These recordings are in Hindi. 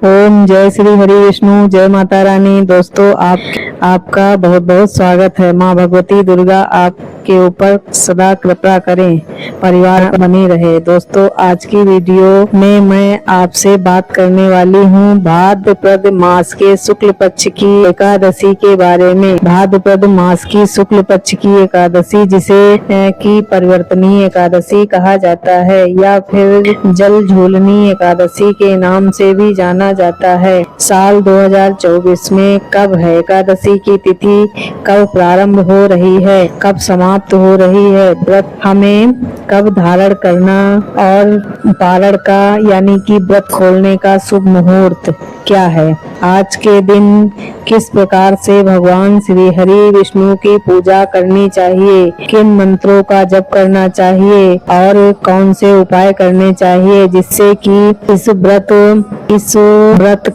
ओम जय श्री हरि विष्णु, जय माता रानी। दोस्तों आपका बहुत बहुत स्वागत है। माँ भगवती दुर्गा आपके ऊपर सदा कृपा करें, परिवार बनी रहे। दोस्तों आज की वीडियो में मैं आपसे बात करने वाली हूँ भाद्रपद मास के शुक्ल पक्ष की एकादशी के बारे में। भाद्रपद मास की शुक्ल पक्ष की एकादशी, जिसे की परिवर्तनीय एकादशी कहा जाता है या फिर जल झूलनी एकादशी के नाम से भी जाना जाता है। साल 2024 में कब है एकादशी की तिथि, कब प्रारंभ हो रही है, कब समाप्त हो रही है, व्रत हमें कब धारण करना और पारण का यानी कि व्रत खोलने का शुभ मुहूर्त क्या है, आज के दिन किस प्रकार से भगवान श्री हरि विष्णु की पूजा करनी चाहिए, किन मंत्रों का जप करना चाहिए और कौन से उपाय करने चाहिए जिससे कि इस व्रत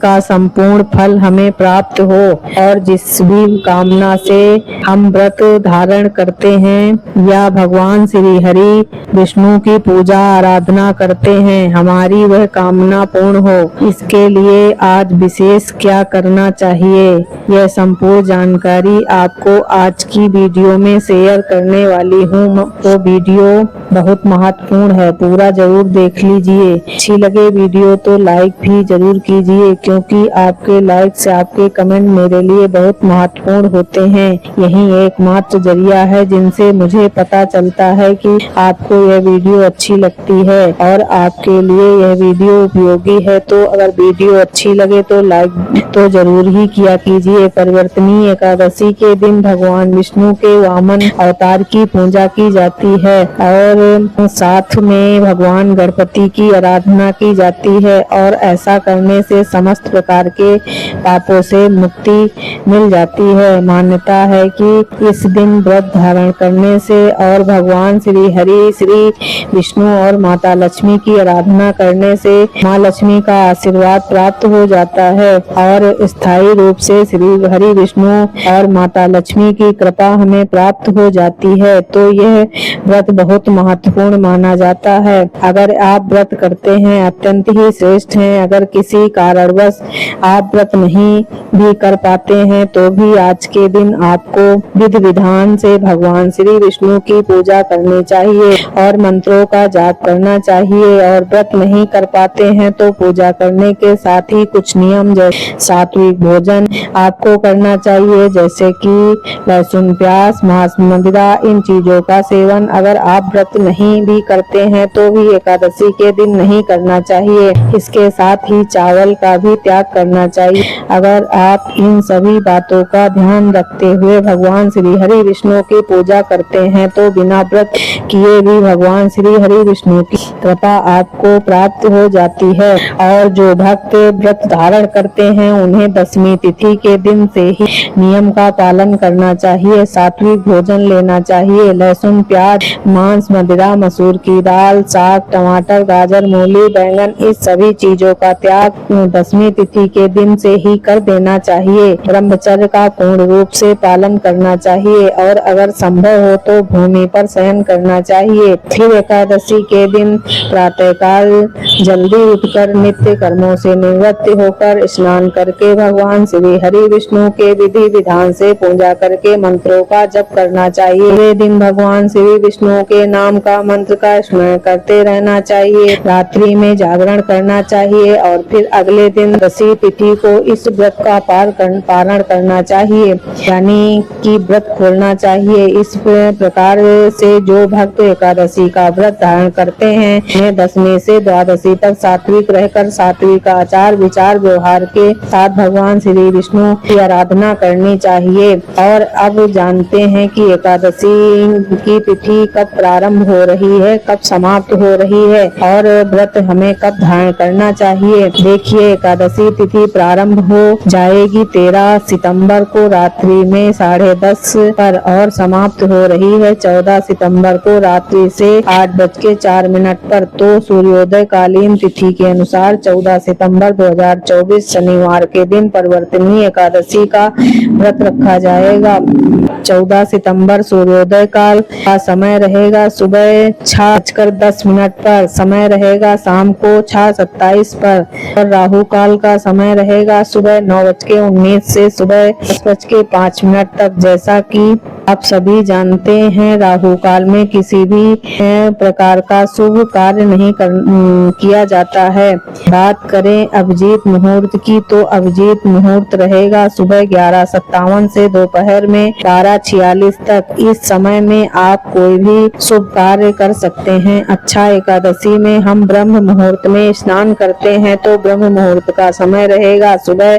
का संपूर्ण फल हमें प्राप्त हो और जिस भी कामना से हम व्रत धारण करते हैं या भगवान श्री हरि विष्णु की पूजा आराधना करते हैं, हमारी वह कामना पूर्ण हो। इसके लिए आज विशेष क्या करना चाहिए, यह संपूर्ण जानकारी आपको आज की वीडियो में शेयर करने वाली हूँ। तो वीडियो बहुत महत्वपूर्ण है, पूरा जरूर देख लीजिए। अच्छी लगे वीडियो तो लाइक भी जरूर कीजिए, क्योंकि आपके लाइक से आपके कमेंट मेरे लिए बहुत महत्वपूर्ण होते हैं। यही एकमात्र जरिया है जिनसे मुझे पता चलता है कि आपको यह वीडियो अच्छी लगती है और आपके लिए यह वीडियो उपयोगी है। तो अगर वीडियो अच्छी लगे तो लाइक तो जरूर ही किया कीजिए। परिवर्तनीय एकादशी के दिन भगवान विष्णु के वामन अवतार की पूजा की जाती है और साथ में भगवान गणपति की आराधना की जाती है और ऐसा करने से समस्त प्रकार के पापों से मुक्ति मिल जाती है। मान्यता है कि इस दिन व्रत धारण करने से और भगवान श्री हरि श्री विष्णु और माता लक्ष्मी की आराधना करने से माँ लक्ष्मी का आशीर्वाद प्राप्त हो जाता है और स्थायी रूप से श्री हरि विष्णु और माता लक्ष्मी की कृपा हमें प्राप्त हो जाती है। तो यह व्रत बहुत महत्वपूर्ण माना जाता है। अगर आप व्रत करते हैं अत्यंत ही श्रेष्ठ हैं। अगर किसी कारणवश आप व्रत नहीं भी कर पाते हैं तो भी आज के दिन आपको विधि विधान से भगवान श्री विष्णु की पूजा करनी चाहिए और मंत्रों का जाप करना चाहिए। और व्रत नहीं कर पाते हैं तो पूजा करने के साथ ही कुछ नियम जैसे सात्विक भोजन आपको करना चाहिए, जैसे कि लहसुन, प्याज, मांस, मदिरा, इन चीजों का सेवन अगर आप व्रत नहीं भी करते हैं तो भी एकादशी के दिन नहीं करना चाहिए। इसके साथ ही चावल का भी त्याग करना चाहिए। अगर आप इन सभी बातों का ध्यान रखते हुए भगवान श्री हरि विष्णु की पूजा करते हैं तो बिना व्रत किए भी भगवान श्री हरि विष्णु की कृपा आपको प्राप्त हो जाती है। और जो भक्त व्रत धारण करते हैं उन्हें दशमी तिथि के दिन से ही नियम का पालन करना चाहिए। सात्विक भोजन लेना चाहिए। लहसुन, प्याज, मांस, मदिरा, मसूर की दाल, साग, टमाटर, गाजर, मूली, बैंगन, इस सभी चीजों का त्याग दशमी तिथि के दिन से ही कर देना चाहिए। ब्रह्मचर्य का पूर्ण रूप से पालन करना चाहिए और अगर संभव हो तो भूमि पर शयन करना चाहिए। फिर एकादशी के दिन प्रातःकाल जल्दी उठकर नित्य कर्मों से निवृत्त होकर स्नान करके भगवान श्री हरि विष्णु के विधि विधान से पूजा करके मंत्रों का जप करना चाहिए। पूरे दिन भगवान श्री विष्णु के नाम का मंत्र का स्मरण करते रहना चाहिए। रात्रि में जागरण करना चाहिए और फिर अगले दिन दशमी तिथि को इस व्रत का पारण करना चाहिए, यानी कि व्रत खोलना चाहिए। इस प्रकार से जो भक्त एकादशी का व्रत धारण करते हैं उन्हें दशमी से द्वादशी तक सात्विक रहकर सात्विक आचार विचार व्यवहार के साथ भगवान श्री विष्णु की आराधना करनी चाहिए। और अब जानते हैं कि एकादशी की तिथि कब प्रारंभ हो रही है, कब समाप्त हो रही है और व्रत हमें कब धारण करना चाहिए। देखिए, एकादशी तिथि प्रारंभ हो जाएगी 13 सितंबर को रात्रि में 10:30 पर और समाप्त हो रही है 14 सितंबर को रात्रि से 8:04 पर। तो सूर्योदय कालीन तिथि के अनुसार 14 सितंबर 2024 शनिवार के दिन परिवर्तनीय एकादशी का व्रत रखा जाएगा। 14 सितंबर सूर्योदय काल का समय रहेगा सुबह 6:10 पर, समय रहेगा शाम को 6:27 पर। और राहु काल का समय रहेगा सुबह 9:19 से सुबह 10:05 तक। जैसा कि आप सभी जानते हैं, राहु काल में किसी भी प्रकार का शुभ कार्य नहीं किया जाता है। बात करें अभिजीत मुहूर्त की, तो अभिजीत मुहूर्त रहेगा सुबह 11:57 से दोपहर में 12:46 तक। इस समय में आप कोई भी शुभ कार्य कर सकते हैं। अच्छा एकादशी में हम ब्रह्म मुहूर्त में स्नान करते हैं, तो ब्रह्म मुहूर्त का समय रहेगा सुबह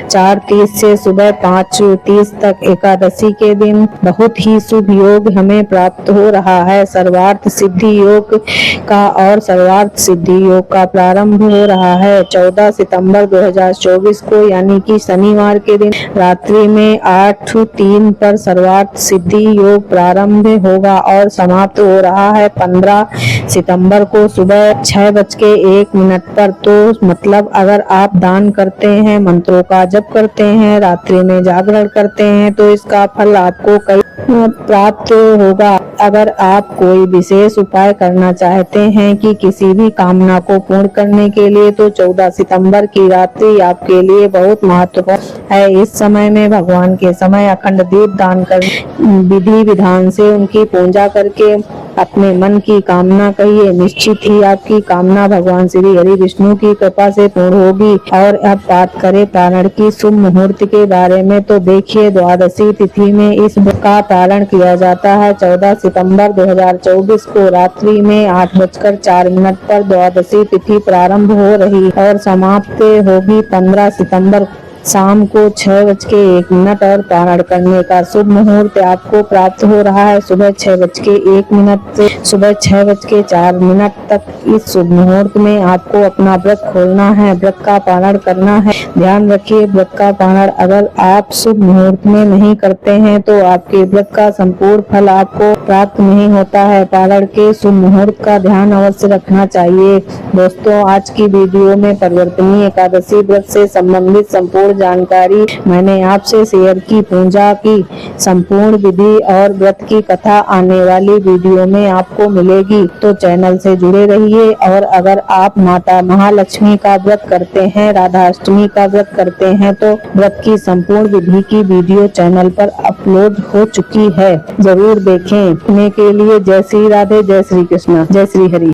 4:30 से सुबह 5:30 तक। एकादशी के दिन बहुत ही शुभ योग हमें प्राप्त हो रहा है। सर्वार्थ सिद्धि योग का और सर्वार्थ सिद्धि योग का प्रारंभ हो रहा है 14 सितंबर 2024 को, यानी कि शनिवार के दिन रात्रि में 8:03 पर सर्वार्थ सिद्धि योग प्रारंभ होगा और समाप्त हो रहा है 15 सितंबर को सुबह 6:01 पर। तो मतलब अगर आप दान करते हैं, मंत्रों का जप करते हैं, रात्रि में जागरण करते हैं, तो इसका फल आपको कई प्राप्त होगा। अगर आप कोई विशेष उपाय करना चाहते हैं कि किसी भी कामना को पूर्ण करने के लिए, तो 14 सितंबर की रात्रि आपके लिए बहुत महत्वपूर्ण है। इस समय में भगवान के समय अखंड दीप दान कर विधि विधान से उनकी पूजा करके अपने मन की कामना कहिए, निश्चित ही आपकी कामना भगवान श्री हरि विष्णु की कृपा से पूर्ण होगी। और अब बात करें पारण की शुभ मुहूर्त के बारे में, तो देखिए द्वादशी तिथि में इस का पारण किया जाता है। 14 सितंबर 2024 को रात्रि में 8:04 पर द्वादशी तिथि प्रारंभ हो रही और समाप्त होगी 15 सितंबर शाम को 6:01 और पारण करने का शुभ मुहूर्त आपको प्राप्त हो रहा है सुबह 6:01 से सुबह 6:04 तक। इस शुभ मुहूर्त में आपको अपना व्रत खोलना है, व्रत का पारण करना है। ध्यान रखिए, व्रत का पारण अगर आप शुभ मुहूर्त में नहीं करते हैं, तो आपके व्रत का संपूर्ण फल आपको प्राप्त नहीं होता है। पारण के शुभ मुहूर्त का ध्यान अवश्य रखना चाहिए। दोस्तों, आज की वीडियो में परिवर्तनीय एकादशी व्रत से संबंधित संपूर्ण जानकारी मैंने आपसे शेयर की। पूजा की संपूर्ण विधि और व्रत की कथा आने वाली वीडियो में आपको मिलेगी, तो चैनल से जुड़े रहिए। और अगर आप माता महालक्ष्मी का व्रत करते हैं, राधा अष्टमी का व्रत करते हैं, तो व्रत की संपूर्ण विधि की वीडियो चैनल पर अपलोड हो चुकी है, जरूर देखें। के लिए जय श्री राधे, जय श्री कृष्ण, जय श्री हरि।